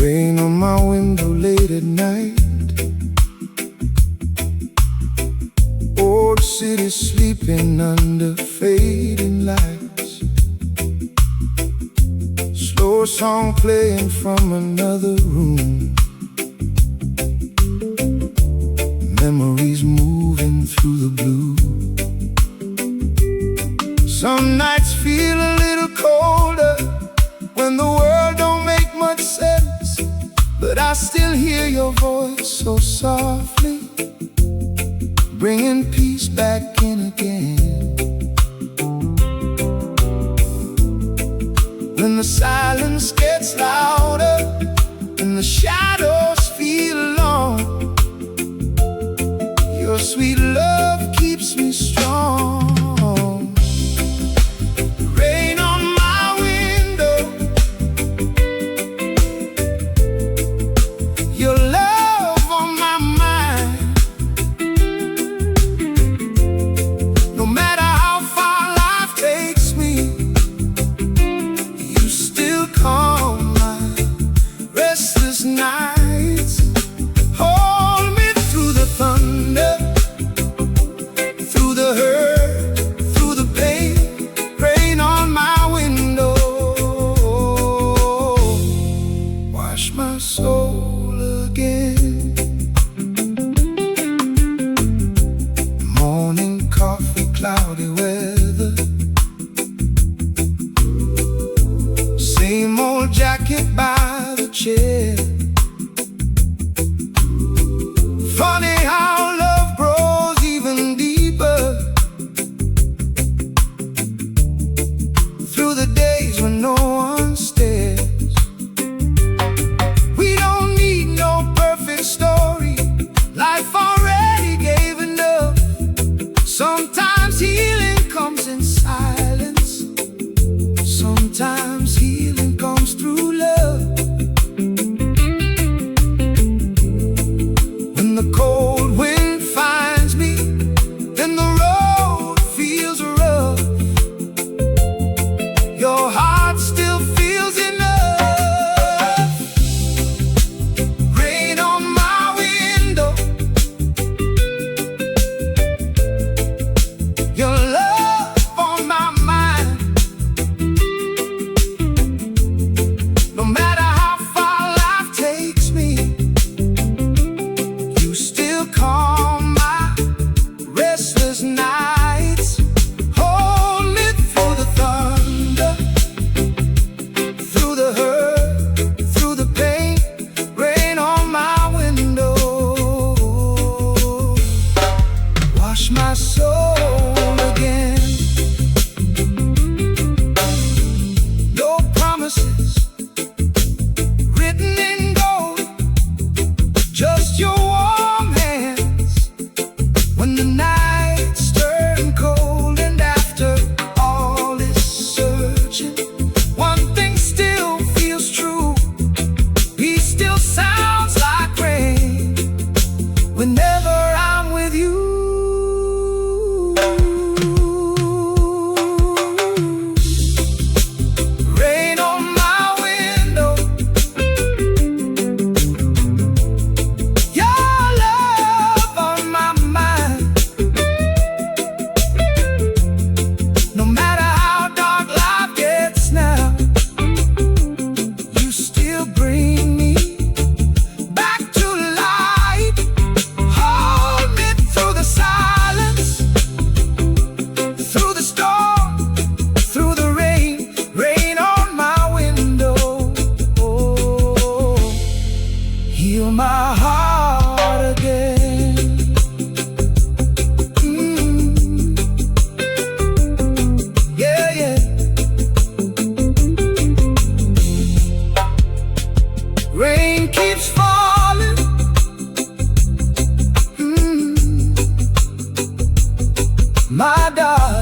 Rain on my window late at night. Old city sleeping under fading lights. Slow song playing from another room. Memories moving through the blue. Some nights feel a little colder when the world don't make much sense, but I still hear your voice so softly, bringing peace back in again. When the silence gets louder and the shadows feel long, your sweet love keeps me strong. Rain on my window, your love on my mind. No matter how far life takes me, you still calm my restless nights. Hold me through the thunder, through the hurt, through the pain. Rain on my window, wash my soul again. Morning coffee, cloudy weather, same old jacket by the chair. Funny how love grows even deeper through the days when no one stares. We don't need no perfect story, life already gave enough. Sometimes healing comes in silence, sometimes healing comes through love. When the cold wind finds me, then the road feels rough. Your heart still feels enough. Rain on my window, your love on my mind. No matter how far life takes me, you still calm my restless nights. Hold me through the thunder, through the hurt, through the pain. Rain on my window, wash my soul again. No promises written in gold, just your warm hands when the nights turn cold. And after all this searching, one thing still feels true. Peace still sounds like rain whenever I'm with you. Rain on my window, your love on my mind. No matter how dark life gets now, you still bring me back to light. Hold me through the silence, through the storm, through the rain. Rain on my window, heal my heart again. Yeah, yeah. Rain keeps falling. My darling.